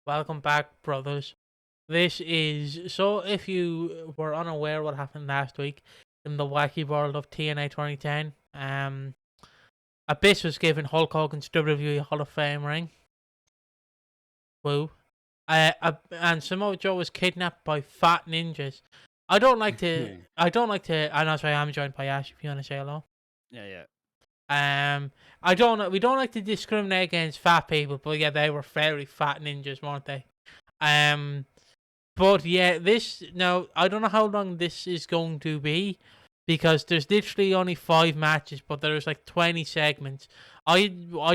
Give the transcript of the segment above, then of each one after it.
Welcome back, brothers. This is so. If you were unaware what happened last week in the wacky world of TNA 2010, Abyss was given Hulk Hogan's WWE Hall of Fame ring. Woo. And Samoa Joe was kidnapped by fat ninjas. I don't like to. Yeah, I don't like to. And that's why I'm joined by Ash. If you want to say hello. yeah. I don't. We don't like to discriminate against fat people, but yeah, they were very fat ninjas, weren't they? Um, But yeah, this now I don't know how long this is going to be because there's literally only 5 matches, but there's like 20 segments. I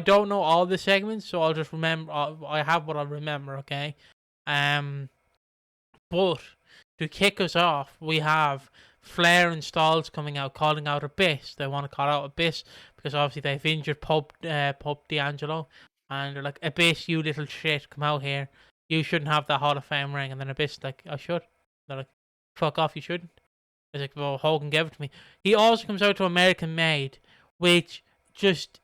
don't know all the segments, so I'll just remember. I have what I remember. Okay, um, but to kick us off, we have Flair and Styles coming out, calling out Abyss. They want to call out Abyss because obviously they've injured Pope D'Angelo, and they're like, Abyss, you little shit, come out here. You shouldn't have that Hall of Fame ring. And then Abyss like, I should. They're like, fuck off, you shouldn't. He's like, well, Hogan gave it to me. He also comes out to American Made, which just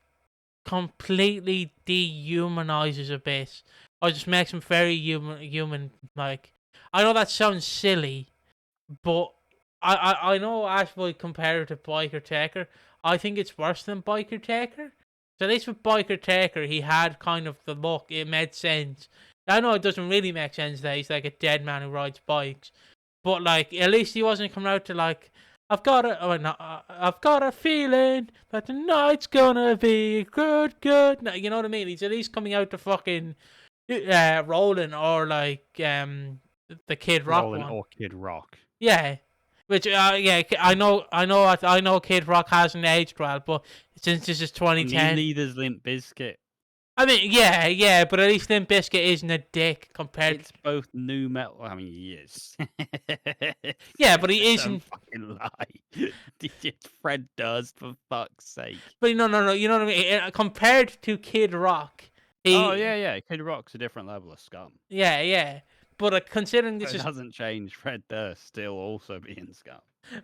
completely dehumanizes Abyss, or just makes him very human. Like, I know that sounds silly, but I know Ash would compare it to Biker Taker. I think it's worse than Biker Taker. So at least with Biker Taker, he had kind of the look. It made sense. I know it doesn't really make sense that he's like a dead man who rides bikes, but like at least he wasn't coming out to like, I've got a feeling that tonight's gonna be good, good. No, you know what I mean? He's at least coming out to fucking Rolling or like the Kid Rock Rolling one. or Kid Rock. Yeah, which yeah, I know Kid Rock hasn't aged well, but since this is I mean, 2010, neither's Limp Bizkit. I mean, yeah, but at least Limp Bizkit isn't a dick compared. It's both new metal. I mean, he is. Yeah, but he Don't isn't. fucking lie. Fred Durst, for fuck's sake. But no, you know what I mean. Compared to Kid Rock, Oh, he, yeah. Kid Rock's a different level of scum. yeah. But considering So this it is, doesn't change Fred Durst still also being scum.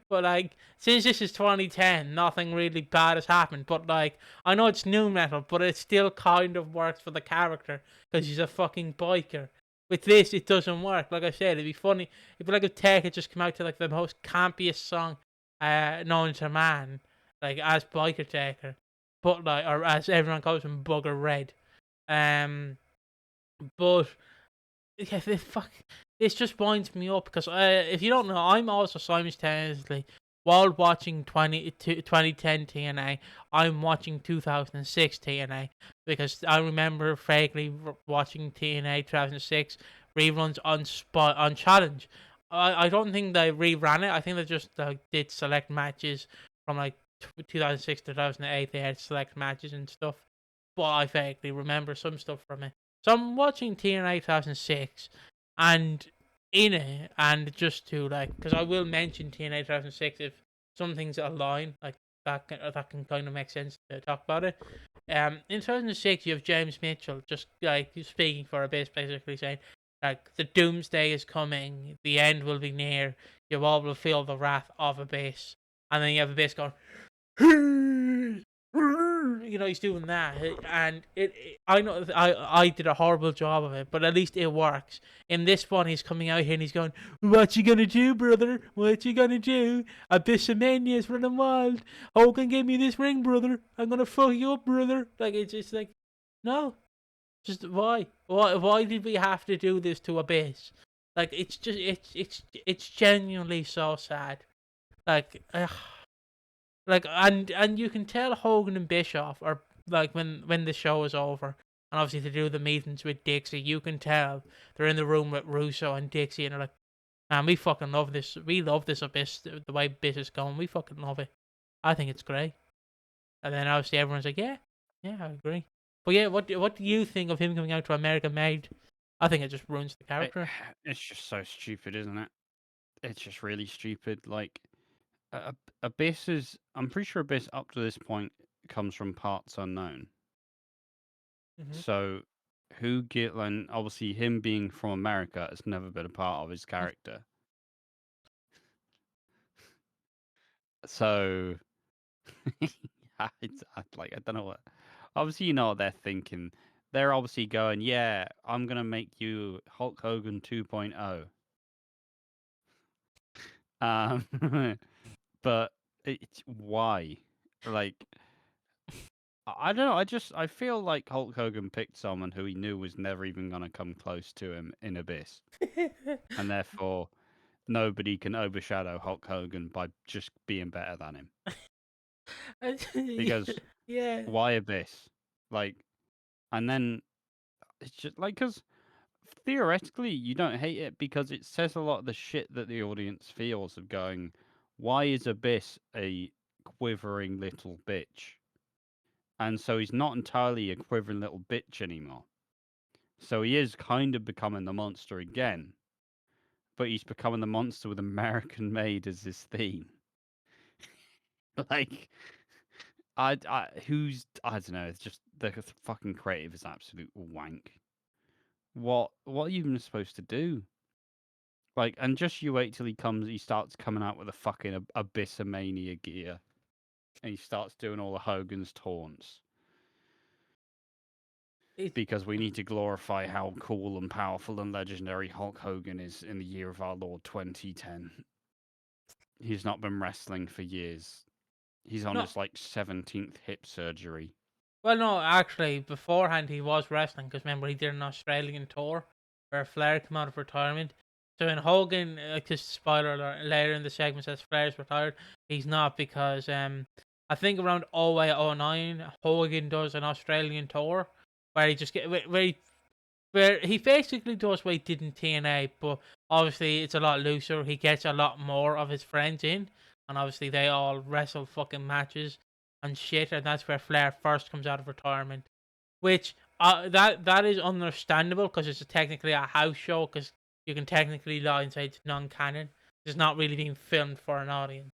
but like since this is 2010, nothing really bad has happened. But like I know it's new metal, but it still kind of works for the character because he's a fucking biker. With this, it doesn't work. Like I said, it'd be funny. It'd be like if Tech had just come out to like the most campiest song known to man, like as Biker Taker, but like or as everyone calls him, Bugger Red. Um, but yeah, this just winds me up because if you don't know, I'm also simultaneously while watching 2010 TNA, I'm watching 2006 TNA because I remember vaguely watching TNA 2006 reruns on Challenge. I don't think they reran it. I think they just did select matches from like 2006 2008. They had select matches and stuff, but I vaguely remember some stuff from it. So I'm watching TNA 2006, and in it, and just to like, because I will mention TNA 2006 if some things align, like that can kind of make sense to talk about it. In 2006, you have James Mitchell just like speaking for Abyss, basically saying like the doomsday is coming, the end will be near, you all will feel the wrath of Abyss, and then you have Abyss going, he's doing that, and I know I did a horrible job of it, but at least it works. In this one, he's coming out here and he's going, "What you gonna do, brother? What you gonna do? Abyssomania's running wild. Hogan gave me this ring, brother. I'm gonna fuck you up, brother." Like it's just like, no, just why? Why did we have to do this to Abyss? Like it's just it's genuinely so sad. Like. Like and you can tell Hogan and Bischoff are like when the show is over, and obviously to do the meetings with Dixie, you can tell they're in the room with Russo and Dixie, and they're like, "Man, we fucking love this. We love this Abyss. The way Abyss is going, we fucking love it. I think it's great." And then obviously everyone's like, "Yeah, I agree." But yeah, what do you think of him coming out to America Made? I think it just ruins the It, character. it's just so stupid, isn't it? It's just really stupid. Like, Abyss is. I'm pretty sure Abyss up to this point comes from parts unknown. Hmm. So, who get like obviously him being from America has never been a part of his character. So, I don't know what. Obviously, you know what they're thinking. they're obviously going, yeah, I'm gonna make you Hulk Hogan 2.0. But it's why? Like, I don't know. I feel like Hulk Hogan picked someone who he knew was never even gonna come close to him in Abyss, and therefore nobody can overshadow Hulk Hogan by just being better than him. Because Yeah. why Abyss? Like, and then it's just like because theoretically you don't hate it because it says a lot of the shit that the audience feels of going, why is Abyss a quivering little bitch? And so he's not entirely a quivering little bitch anymore. So he is kind of becoming the monster again, but he's becoming the monster with American Made as his theme. Like, I don't know. It's just the fucking creative is absolute wank. What are you even supposed to do? Like, and just you wait till he starts coming out with a fucking Abyssamania gear, and he starts doing all the Hogan's taunts. It, Because we need to glorify how cool and powerful and legendary Hulk Hogan is in the year of our Lord 2010. He's not been wrestling for years. He's on no, his like 17th hip surgery. well, no, actually, beforehand he was wrestling because remember he did an Australian tour where Flair came out of retirement. So when Hogan, just spoiler alert, later in the segment says Flair's retired, he's not because I think around 08, 09, Hogan does an Australian tour where he just get where he basically does what he did in TNA, but obviously it's a lot looser. He gets a lot more of his friends in, and obviously they all wrestle fucking matches and shit, and that's where Flair first comes out of retirement. Which that is understandable because it's technically a house show because you can technically lie and say it's non-canon. It's not really being filmed for an audience.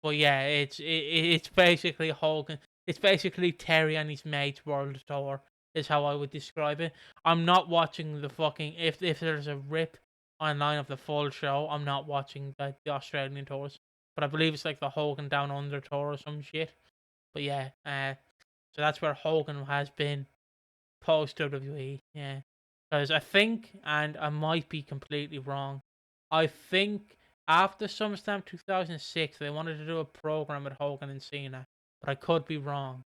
But yeah, it's basically Hogan. It's basically Terry and his mates World Tour is how I would describe it. I'm not watching the fucking if there's a rip online of the full show. I'm not watching the Australian tours, but I believe it's like the Hogan Down Under tour or some shit. But yeah, so that's where Hogan has been post WWE. Yeah, because I think, and I might be completely wrong, I think after SummerSlam 2006 they wanted to do a program with Hogan and Cena, but I could be wrong.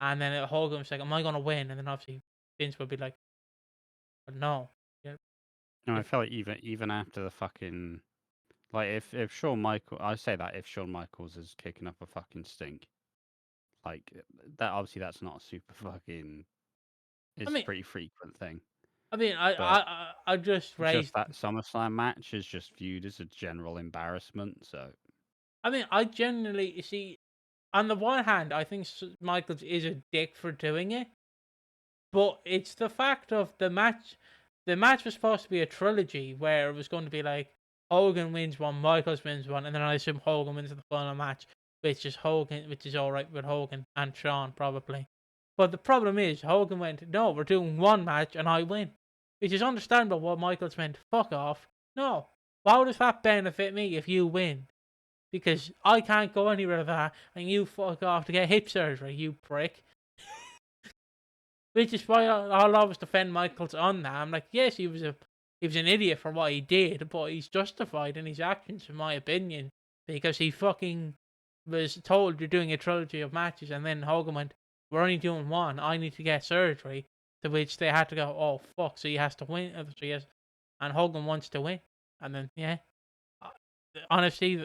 And then Hogan was like, "Am I gonna win?" And then obviously Vince would be like, "No." Yeah, No, I if felt like even after the fucking like if Shawn Michaels, I say that if Shawn Michaels is kicking up a fucking stink, like that obviously that's not a super fucking. I It's a mean, pretty frequent thing, I mean, but I just just raised. that SummerSlam match is just viewed as a general embarrassment. So I mean, I genuinely you see. On the one hand, I think Michaels is a dick for doing it, but it's the fact of the match. The match was supposed to be a trilogy where it was going to be like Hogan wins one, Michaels wins one, and then I assume Hogan wins the final match, which is all right with Hogan and Shawn probably. But the problem is Hogan went, no, we're doing one match and I win, which is understandable. What Michaels went, fuck off. No, why does that benefit me if you win? Because I can't go anywhere with that, and you fuck off to get hip surgery, you prick. Which is why I'll always defend Michaels on that. I'm like, yes, he was an idiot for what he did, but he's justified in his actions, in my opinion, because he fucking was told you're doing a trilogy of matches, and then Hogan went, "We're only doing one. I need to get surgery." To which they had to go, "Oh fuck!" So he has to win. So yes, and Hogan wants to win, and then yeah, uh, honestly,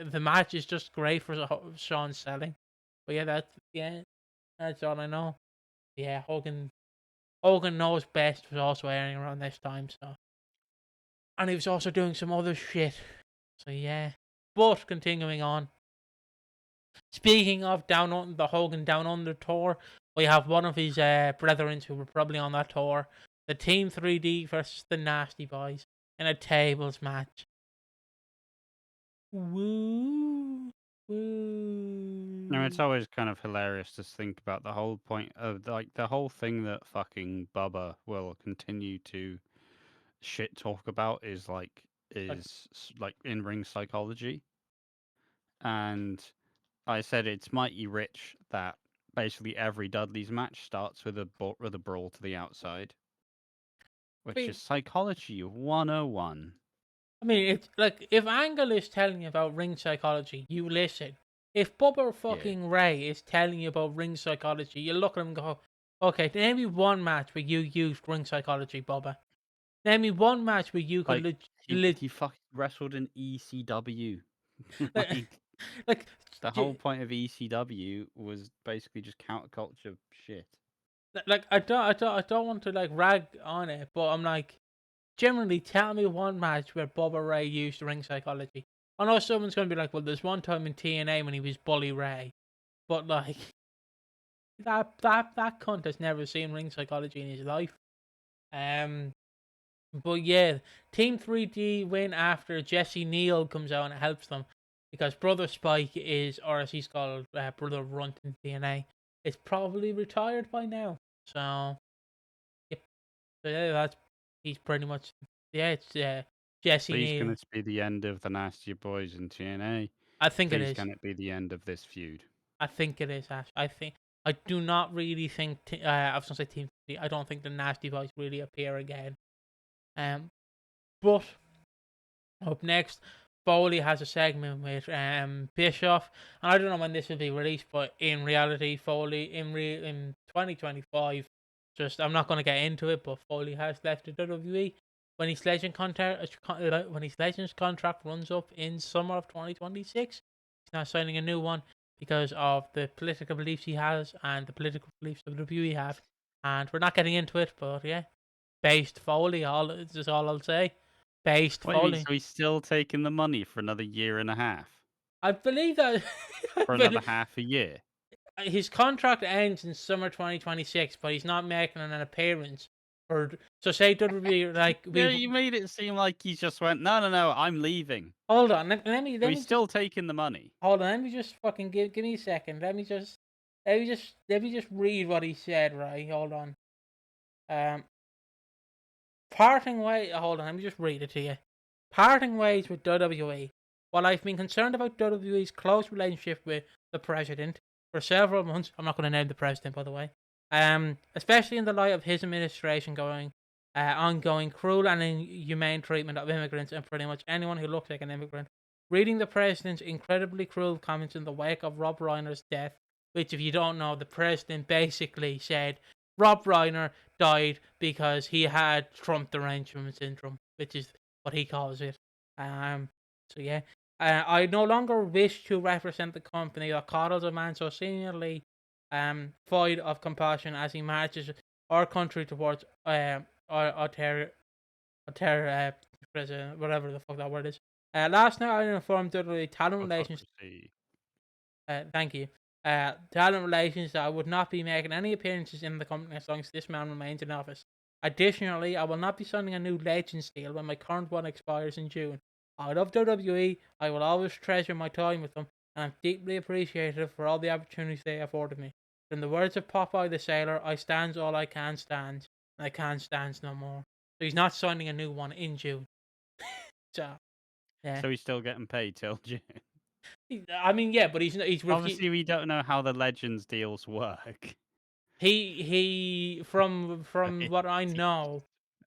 the match is just great for Sean selling. But yeah, that's all I know. Yeah, Hogan Knows Best was also airing around this time, so and he was also doing some other shit. So yeah. But continuing on. Speaking of the Hogan Down Under tour, we have one of his brethren who were probably on that tour. The Team 3D versus the Nasty Boys in a tables match. Woo no, it's woo. always kind of hilarious to think about the whole point of like the whole thing that fucking Bubba will continue to shit talk about is like Like, like in ring psychology, and I said it's mighty rich that basically every Dudley's match starts with a brawl to the outside, which is psychology 101. I mean, it's like if Angle is telling you about ring psychology, you listen. If Bubba Yeah. fucking Ray is telling you about ring psychology, you look at him and go, "Okay, name me one match where you used ring psychology, Bubba. Name me one match where you could Like he fucking wrestled in ECW. like, Like like, the whole point of ECW was basically just counterculture shit. I don't want to like rag on it, but I'm like, generally, tell me one match where Bubba Ray used ring psychology. I know someone's gonna be like, well, there's one time in TNA when he was Bully Ray, but like that cunt has never seen ring psychology in his life. Um, but yeah, Team 3D win after Jesse Neal comes out and helps them because Brother Spike is, or as he's called, Brother Runt in TNA, is probably retired by now. So yeah, so yeah, that's he's pretty much it's Jesse Please can Neal. this be the end of the Nasty Boys in TNA? I think it Please is. can it be the end of this feud? I think it is. Ash. I do not really think. I was gonna say Team 3D. I don't think the Nasty Boys really appear again. But up next, Foley has a segment with Bischoff, and I don't know when this will be released, but in reality, Foley in 2025. Just I'm not going to get into it, but Foley has left the WWE when his Legends contract runs up in summer of 2026. He's not signing a new one because of the political beliefs he has and the political beliefs of the WWE have, and we're not getting into it. But yeah, based Foley, all this is all I'll say. Based What do you mean? Foley. So he's still taking the money for another year and a half? I believe that I For another believe, half a year? his contract ends in summer 2026, but he's not making an appearance. Or so say WWE like Yeah, we you made it seem like he just went, no, no, no, I'm leaving. hold on. Let So me he's just still taking the money. hold on. Let me just fucking give me a second. Let me just read what he said. Right, hold on. Um, parting way. Hold on. Let me just read it to you. Parting ways with WWE. While I've been concerned about WWE's close relationship with the president for several months, I'm not going to name the president, by the way. Especially in the light of his administration ongoing cruel and inhumane treatment of immigrants and pretty much anyone who looks like an immigrant. Reading the president's incredibly cruel comments in the wake of Rob Reiner's death, which, if you don't know, the president basically said Rob Reiner died because he had Trump derangement syndrome, which is what he calls it. Um, so yeah, I no longer wish to represent the company that coddles a man so seemingly void of compassion as he marches our country towards author, president, whatever the fuck that word is. Last night I informed the talent relations. Autocracy. Thank you. Talent relations that I would not be making any appearances in the company as long as this man remains in office. Additionally, I will not be signing a new Legends deal when my current one expires in June. I love WWE. I will always treasure my time with them, and I'm deeply appreciative for all the opportunities they afforded me. In the words of Popeye the Sailor, I stands all I can stand, and I can't stand no more. So he's not signing a new one in June. So yeah, So he's still getting paid till June. I mean yeah, but Obviously, we don't know how the Legends deals work. He from what I know,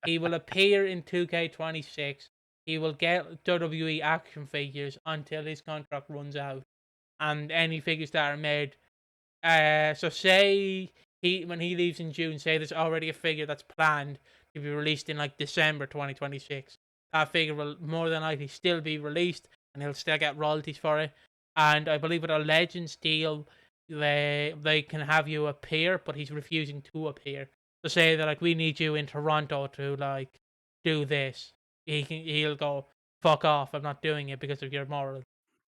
he will appear in 2K26. He will get WWE action figures until his contract runs out, and any figures that are made. So say when he leaves in June, say there's already a figure that's planned to be released in like December 2026. That figure will more than likely still be released, and he'll still get royalties for it. And I believe with a Legends deal, they can have you appear, but he's refusing to appear. So say that like we need you in Toronto to like do this. He'll go fuck off. I'm not doing it because of your moral,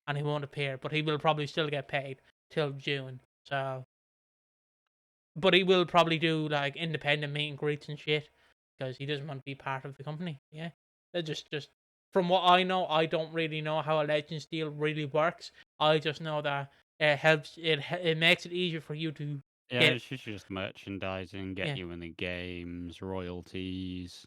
and he won't appear. But he will probably still get paid till June. So, but he will probably do like independent meet and greets and shit because he doesn't want to be part of the company. Yeah, they're just from what I know, I don't really know how a Legends deal really works. I just know that it helps. It makes it easier for you to Yeah, get. it's just merchandising, get Yeah. you in the games, royalties.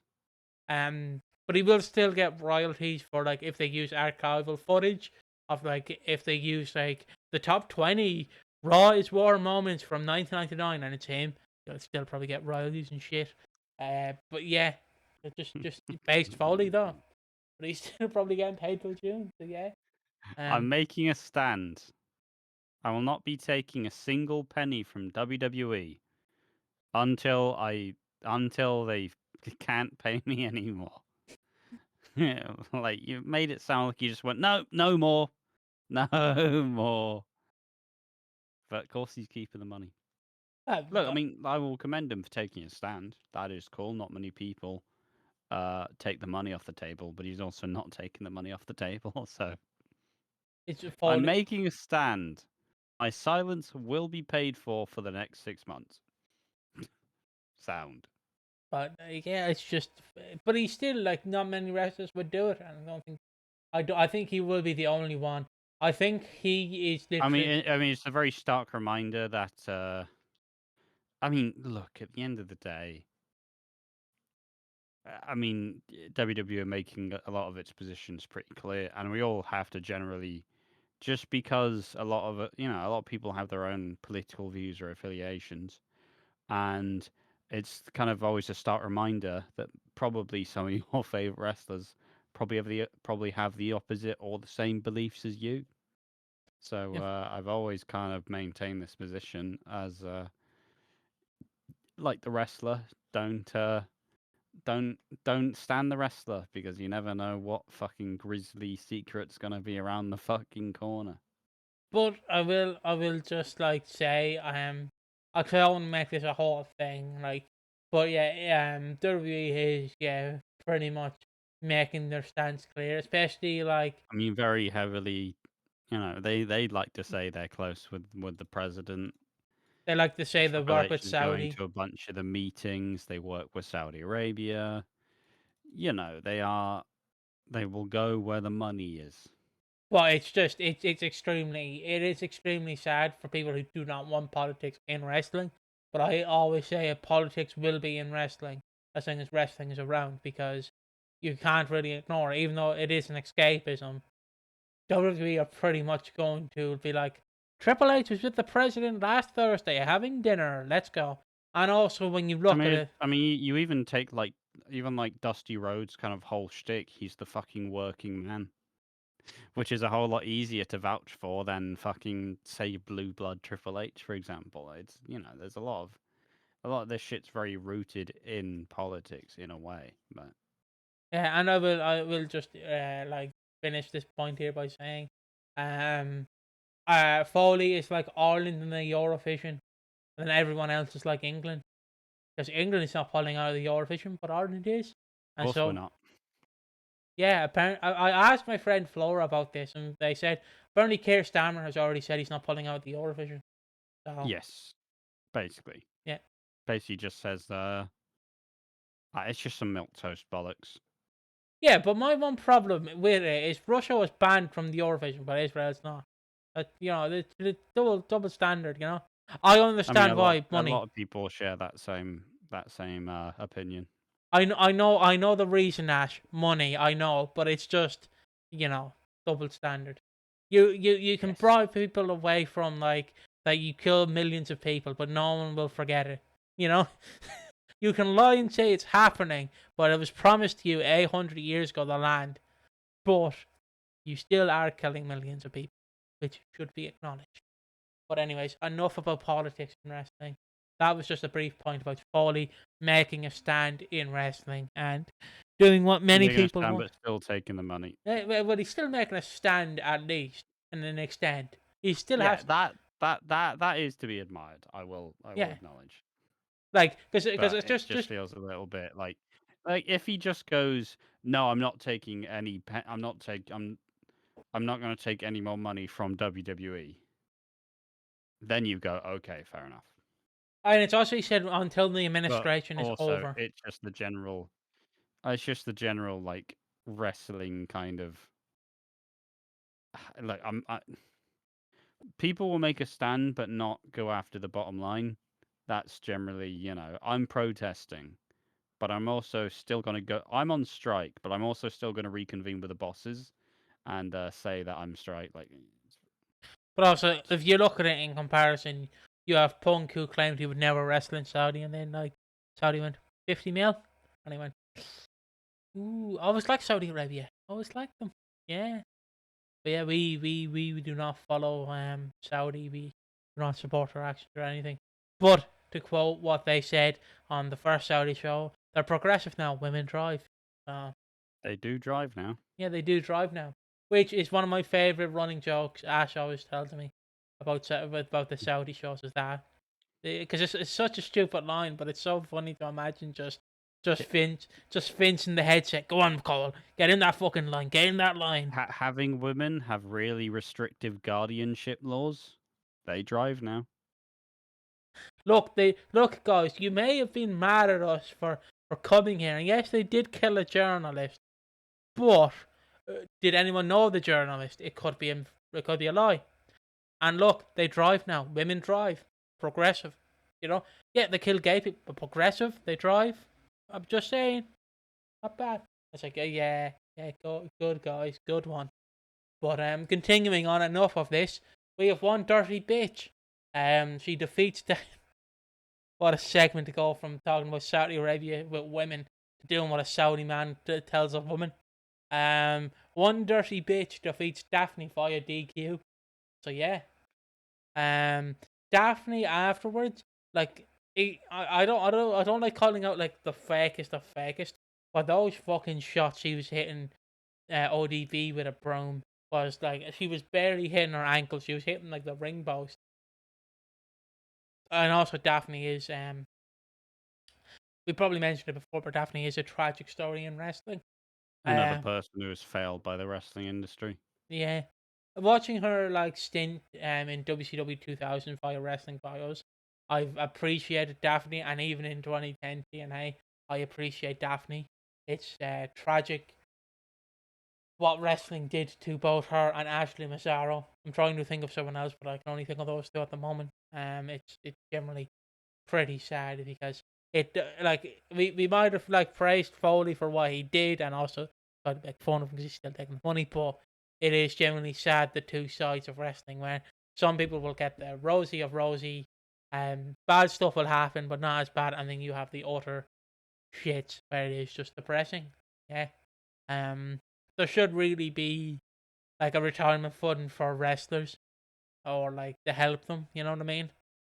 But he will still get royalties for like if they use archival footage of like if they use like the top 20 Raw is War moments from 1999, and it's him. You'll still probably get royalties and shit. But yeah, it's just based Foley though. But he's still probably getting paid till June. So yeah. I'm making a stand. I will not be taking a single penny from WWE until they can't pay me anymore. Like you made it sound like you just went no more, no more. But of course he's keeping the money. Look, I mean, I will commend him for taking a stand. That is cool. Not many people take the money off the table, but he's also not taking the money off the table. So it's I'm Foley. making a stand. My silence will be paid for the next 6 months. Sound. But yeah, it's just. But he's still like not many wrestlers would do it, and I don't think. I think he will be the only one. I think he is literally. I mean, it's a very stark reminder that. I mean, look. At the end of the day, I mean, WWE are making a lot of its positions pretty clear, and we all have to generally, just because a lot of it, a lot of people have their own political views or affiliations, and it's kind of always a stark reminder that probably some of your favorite wrestlers probably have the opposite or the same beliefs as you. So If, I've always kind of maintained this position as like the wrestler, don't don't don't stand the wrestler because you never know what fucking grisly secret's gonna be around the fucking corner. but I will just like say I don't want to make this a whole thing like, but yeah, WWE is pretty much making their stance clear, especially like I mean, very heavily, they like to say they're close with the president. they like to say they Triple work H with is going Saudi. to a bunch of the meetings. They work with Saudi Arabia. They will go where the money is. Well, it's just it is extremely sad for people who do not want politics in wrestling. But I always say politics will be in wrestling as long as wrestling is around because you can't really ignore it, even though it is an escapism. WWE are pretty much going to be like, Triple H was with the president last Thursday having dinner. Let's go. And also, when you look at it, I mean, you even take even like Dusty Rhodes' kind of whole shtick. He's the fucking working man, which is a whole lot easier to vouch for than fucking say blue blood Triple H, for example. It's there's a lot of this shit's very rooted in politics in a way, but yeah, and I will just like finish this point here by saying, um, Foley is like Ireland in the Eurovision, and then everyone else is like England. Because England is not pulling out of the Eurovision, but Ireland is. of And course we're so, not. yeah, apparently, I asked my friend Flora about this, and they said apparently Keir Starmer has already said he's not pulling out of the Eurovision. So, Yes, basically. yeah. Basically just says it's just some milk toast bollocks. Yeah, but my one problem with it is Russia was banned from the Eurovision, but Israel's not. The double standard. I I mean, understand why a money. lot of people share that same opinion. I know the reason, Ash. Money, I know, but it's just, you know, double standard. You can Yes. bribe people away from like that you kill millions of people, but no one will forget it. You know, you can lie and say it's happening, but it was promised to you 800 years ago, the land, but you still are killing millions of people, which should be acknowledged. But anyways, enough about politics and wrestling. That was just a brief point about Foley making a stand in wrestling and doing what many Making a people stand, want. but still taking the money. Well, he's still making a stand at least, in an extent. He still Yeah, has, that is to be admired. I will yeah, acknowledge. like because But it's it just just just feels a little bit like if he just goes, no, I'm not taking any. I'm not going to take any more money from WWE. Then you go, okay, fair enough. and it's also he said until the But administration is also, over. it's just the general like wrestling kind of like people will make a stand but not go after the bottom line. That's generally, I'm protesting, but I'm also still going to go. I'm on strike, but I'm also still going to reconvene with the bosses and say that I'm strike. Like, But also, if you look at it in comparison, you have Punk who claimed he would never wrestle in Saudi, and then like Saudi went 50 mil, and he went, "Ooh, I always like Saudi Arabia. I always like them." Yeah, but yeah, we do not follow Saudi. We do not support their actions or anything. But to quote what they said on the first Saudi show, they're progressive now. Women drive. They do drive now. Yeah, they do drive now, which is one of my favorite running jokes. Ash always tells me about the Saudi shows is that because it's such a stupid line, but it's so funny to imagine K- just Finch in the headset. Go on, Cole, get in that fucking line, get in that line. Having women have really restrictive guardianship laws, they drive now. Look, guys. You may have been mad at us for coming here, and yes, they did kill a journalist, but did anyone know the journalist? It could be a lie. And look, they drive now. Women drive. Progressive. You know? Yeah, they kill gay people, but progressive, they drive. I'm just saying. Not bad. It's like, yeah, good guys, good one. But continuing on, enough of this. We have one dirty bitch. She defeats what a segment to go from talking about Saudi Arabia with women to doing what a Saudi man tells a woman. One dirty bitch defeats Daphne via DQ. So yeah, Daphne afterwards, like I don't like calling out like the fakest of fakest, but those fucking shots she was hitting ODB with a broom was like she was barely hitting her ankle. She was hitting like the ring post. And also Daphne is we probably mentioned it before, but Daphne is a tragic story in wrestling. Another Um, person who has failed by the wrestling industry. yeah, watching her like stint in WCW 2000 via Wrestling Bios, I've appreciated Daphne, and even in 2010 TNA, I appreciate Daphne. It's tragic what wrestling did to both her and Ashley Massaro. I'm trying to think of someone else, but I can only think of those two at the moment. It's generally pretty sad because it like we might have like praised Foley for what he did and also tried to make fun of him because he's still taking the money, but it is generally sad the two sides of wrestling where some people will get the rosy of rosy, bad stuff will happen but not as bad, and then you have the utter shit where it is just depressing. Yeah. Um, there should really be like a retirement fund for wrestlers or like to help them. You know what I mean?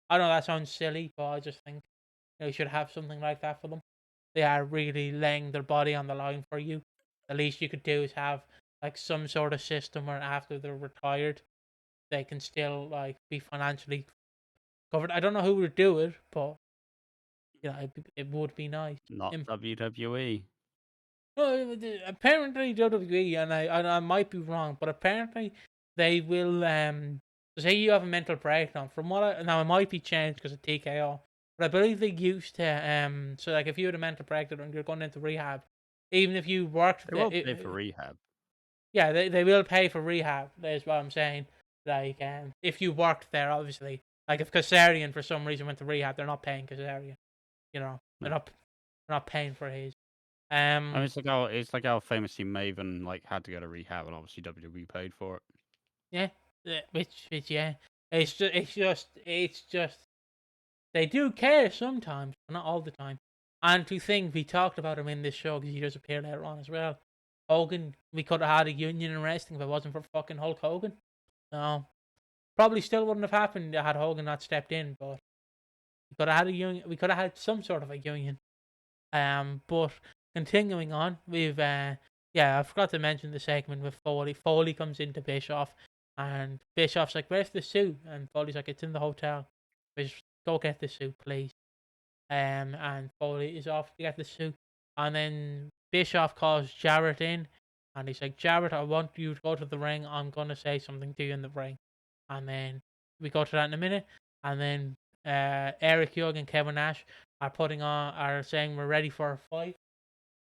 I know that sounds silly, but I just think you should have something like that for them. They are really laying their body on the line for you. The least you could do is have like some sort of system where after they're retired, they can still like be financially covered. I don't know who would do it, but it would be nice. Not WWE. No, apparently WWE, and I might be wrong, but apparently they will say you have a mental breakdown. From what now it might be changed because of TKO, but I believe they used to so like if you had a mental breakdown and you're going into rehab, even if you worked They will pay for rehab. yeah, they will pay for rehab. That's what I'm saying. Like if you worked there, obviously, like if Kazarian for some reason went to rehab, they're not paying Kazarian. You know, No. they're not paying for his. I mean, it's like how famously Maven like had to go to rehab, and obviously WWE paid for it. Yeah, yeah, which yeah, it's just they do care sometimes, but not all the time. And to think we talked about him in this show because he does appear later on as well. Hogan, we could have had a union in wrestling if it wasn't for fucking Hulk Hogan. No, probably still wouldn't have happened had Hogan not stepped in, but we could have had a union. We could have had some sort of a union. But continuing on, we've yeah, I forgot to mention the segment with Foley. Foley comes into Bischoff, and Bischoff's like, "Where's the suit?" And Foley's like, "It's in the hotel. Just go get the suit, please." And Foley is off to get the suit, and then Bischoff calls Jarrett in, and he's like, "Jarrett, I want you to go to the ring. I'm gonna say something to you in the ring." And then we go to that in a minute, and then Eric Young and Kevin Nash are saying we're ready for a fight,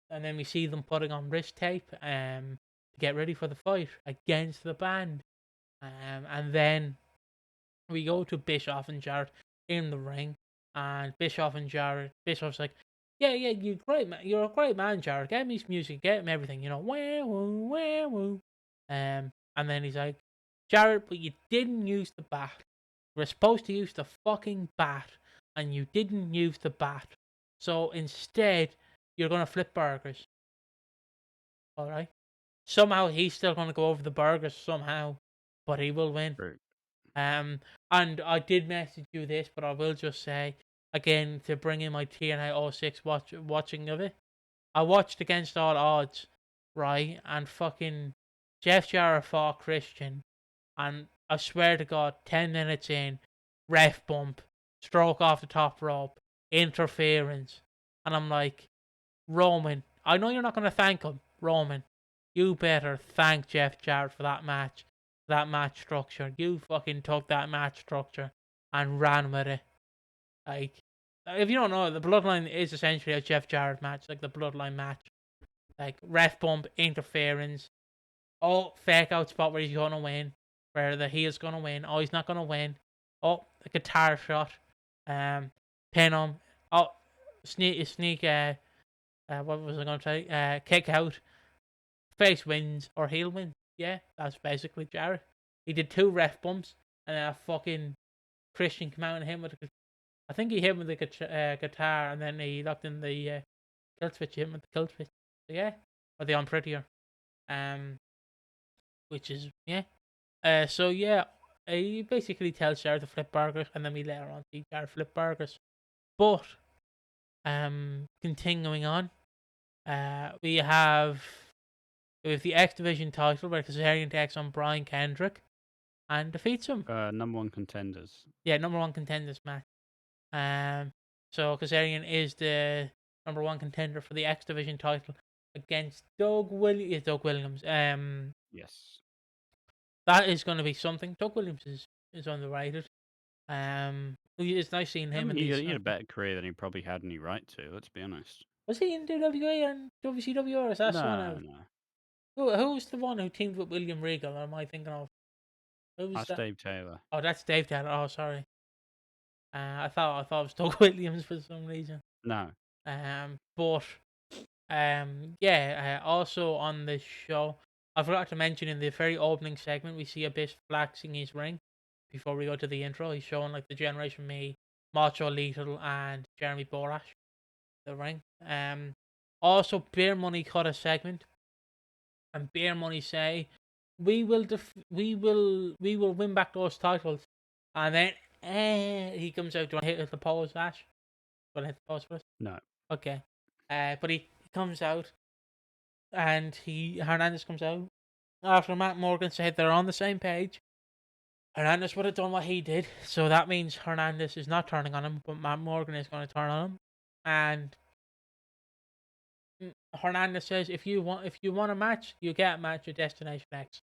and then we see them putting on wrist tape to get ready for the fight against the band, and then we go to Bischoff and Jarrett in the ring, and Bischoff's like, yeah, you're great, man. You're a great man, Jarrett. Get me his music, get him everything, wah woo, wah woo. And then he's like, Jared, but you didn't use the bat. You were supposed to use the fucking bat, and you didn't use the bat. So instead, you're gonna flip burgers. Alright? Somehow he's still gonna go over the burgers somehow, but he will win. True. And I did message you this, but I will just say again to bring in my TNA 06 watching of it. I watched Against All Odds, right? And fucking Jeff Jarrett fought Christian, and I swear to God, 10 minutes in, ref bump, stroke off the top rope, interference, and I'm like, Roman, I know you're not gonna thank him, Roman. You better thank Jeff Jarrett for that match structure. You fucking took that match structure and ran with it. Like, if you don't know, the Bloodline is essentially a Jeff Jarrett match, like the Bloodline match. Like, ref bump, interference, fake out spot where he's gonna win, where the heel's gonna win. Oh, he's not gonna win. Oh, a guitar shot. Pin him. Oh, sneak. What was I gonna say? Kick out. Face wins or heel wins. Yeah, that's basically Jarrett. He did 2 ref bumps, and then a fucking Christian came out and hit him with I think he hit him with the guitar, and then he locked in the kill switch. He hit him with the kill switch. So yeah, or the unprettier. Which is yeah. So yeah, he basically tells Jarrett to flip burgers, and then we later on see Jarrett flip burgers. But continuing on, we have the X Division title where Kazarian takes on Brian Kendrick and defeats him. Number 1 contenders. Yeah, number 1 contenders match. So Kazarian is the number 1 contender for the X Division title against Doug Williams. Yes. That is going to be something. Doug Williams is underrated. It's nice seeing him. He had a better career than he probably had any right to. Let's be honest. Was he in WWE and WCW, or is that someone else? No. Who's the one who teamed with William Regal? Or am I thinking of? That's Dave Taylor. Oh, that's Dave Taylor. Oh, sorry. I thought it was Doug Williams for some reason. No. But also on this show, I forgot to mention in the very opening segment, we see Abyss flexing his ring before we go to the intro. He's showing like the Generation Me, Macho Lethal, and Jeremy Borash, the ring. Also, Beer Money cut a segment, and Beer Money say, "We will win back those titles," and then he comes out. Do you want to hit the pose, Ash? Want to hit the pose first? No. Okay. But he comes out, and Hernandez comes out after Matt Morgan said they're on the same page. Hernandez would have done what he did, so that means Hernandez is not turning on him, but Matt Morgan is going to turn on him. And Hernandez says, "If you want a match, you get a match at Destination X,"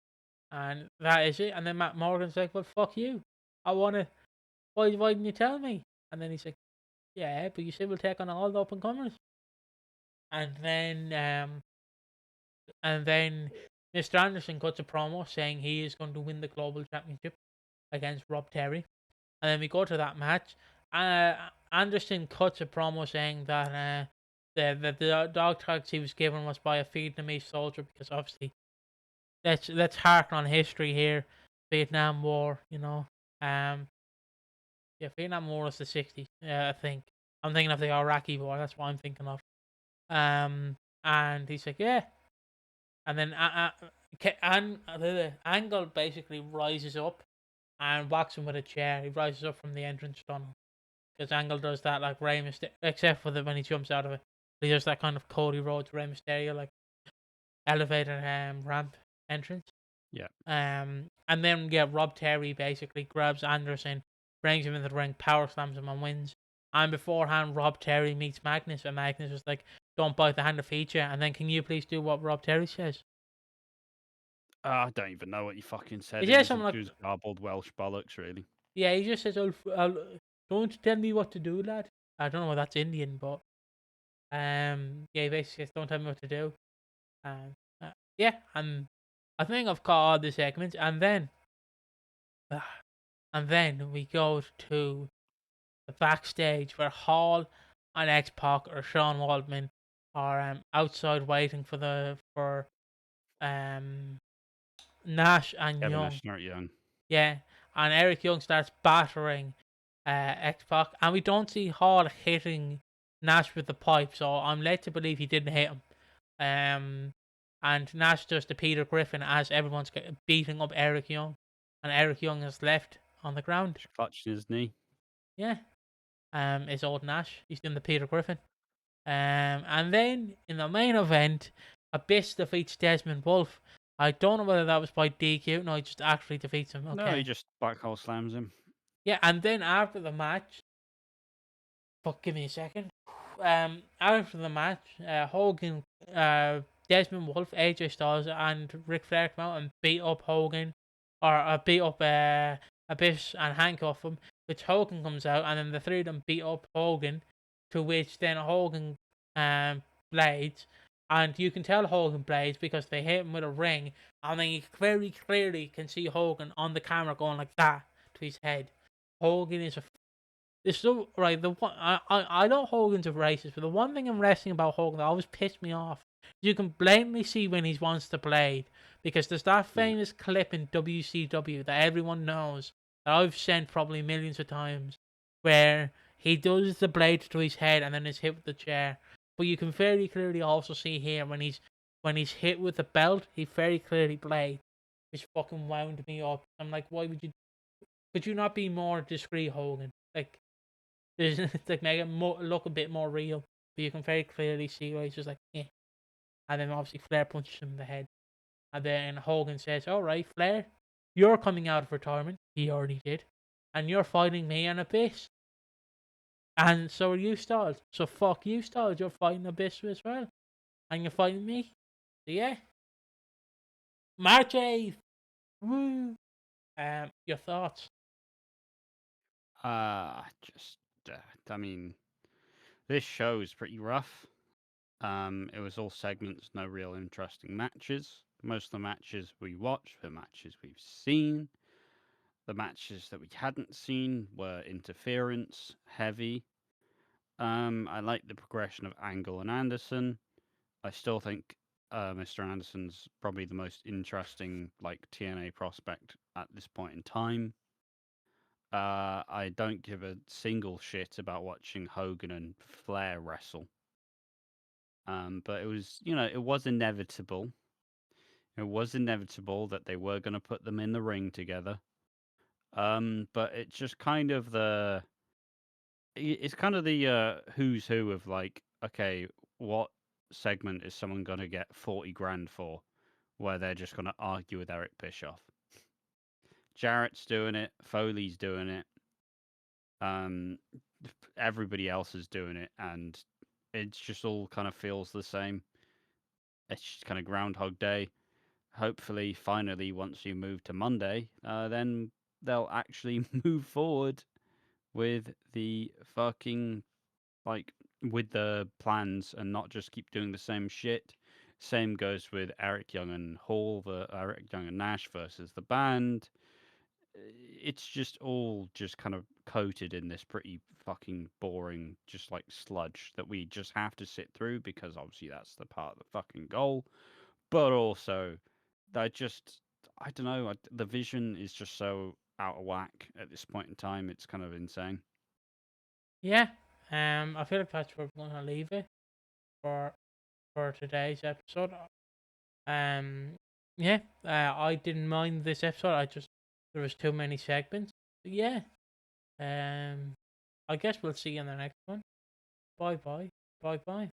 and that is it. And then Matt Morgan's like, "Well, fuck you. I want to. Why didn't you tell me?" And then he's like, "Yeah, but you said we'll take on all the up and comers." And then Mr. Anderson cuts a promo saying he is going to win the Global Championship against Rob Terry. And then we go to that match. Anderson cuts a promo saying that the dog tags he was given was by a Vietnamese soldier, because obviously let's harken on history here. Vietnam War, Vietnam War was the 60s. I think I'm thinking of the Iraqi War. That's what I'm thinking of. And he's like, yeah. And then Angle basically rises up and whacks him with a chair. He rises up from the entrance tunnel, because Angle does that like Rey Mysterio, except for when he jumps out of it. He does that kind of Cody Rhodes, Rey Mysterio, like elevator ramp entrance. Yeah. And then Rob Terry basically grabs Anderson, brings him into the ring, power slams him, and wins. And beforehand, Rob Terry meets Magnus, and Magnus was like, "Don't bite the hand that feeds you." And then, can you please do what Rob Terry says? I don't even know what you fucking said. He says something like garbled Welsh bollocks, really. Yeah, he just says, "Don't tell me what to do, lad." I don't know if that's Indian, but he basically says, "Don't tell me what to do." And I think I've caught all the segments, and then we go to the backstage where Hall and X-Pac or Sean Waldman are outside waiting for Nash and Kevin Young. Nash and Eric Young. Yeah, and Eric Young starts battering X-Pac, and we don't see Hall hitting Nash with the pipe, so I'm led to believe he didn't hit him. And Nash does the Peter Griffin as everyone's beating up Eric Young, and Eric Young is left on the ground. Just clutching his knee. Yeah, it's old Nash. He's doing the Peter Griffin. And then in the main event, Abyss defeats Desmond Wolf. I don't know whether that was by DQ. No, he just actually defeats him. Okay. No, he just black hole slams him. Yeah, and then after the match, fuck, give me a second. After the match, Hogan, Desmond Wolf, AJ Styles, and Ric Flair come out and beat up Hogan, or beat up Abyss and handcuff him. Which Hogan comes out, and then the three of them beat up Hogan, to which then Hogan blades, and you can tell Hogan blades because they hit him with a ring, and then you very clearly can see Hogan on the camera going like that to his head. Hogan is a it's so right. The one I know Hogan's a racist, but the one thing in wrestling about Hogan that always pissed me off, you can blatantly see when he wants to blade, because there's that famous clip in WCW that everyone knows that I've sent probably millions of times, where he does the blade to his head and then is hit with the chair. But you can very clearly also see here when he's hit with the belt, he very clearly blades, which fucking wound me up. I'm like, why would you? Could you not be more discreet, Hogan? Like. There's like make it look a bit more real, but you can very clearly see where he's just like, eh. And then obviously Flair punches him in the head, and then Hogan says, "All right, Flair, you're coming out of retirement. He already did, and you're fighting me and Abyss, and so are you, Styles. So fuck you, Styles. You're fighting Abyss as well, and you're fighting me. So yeah, March 8th. Woo. Your thoughts? Just, I mean, this show is pretty rough. It was all segments, no real interesting matches. Most of the matches we watched were matches we've seen. The matches that we hadn't seen were interference heavy. I like the progression of Angle and Anderson. I still think Mr. Anderson's probably the most interesting like TNA prospect at this point in time. I don't give a single shit about watching Hogan and Flair wrestle. But it was, it was inevitable. It was inevitable that they were going to put them in the ring together. But it's just kind of it's kind of the who's who of like, okay, what segment is someone going to get 40 grand for, where they're just going to argue with Eric Bischoff? Jarrett's doing it, Foley's doing it, everybody else is doing it, and it's just all kind of feels the same. It's just kind of Groundhog Day. Hopefully, finally, once you move to Monday, then they'll actually move forward with the fucking, like, with the plans and not just keep doing the same shit. Same goes with Eric Young and Hall, the Eric Young and Nash versus the band. It's just all just kind of coated in this pretty fucking boring, just like sludge that we just have to sit through because obviously that's the part of the fucking goal. But also, I don't know, the vision is just so out of whack at this point in time. It's kind of insane. Yeah. I feel like that's where we're gonna leave it for today's episode. Um, yeah. I didn't mind this episode. There was too many segments. But yeah. I guess we'll see you in the next one. Bye bye. Bye bye.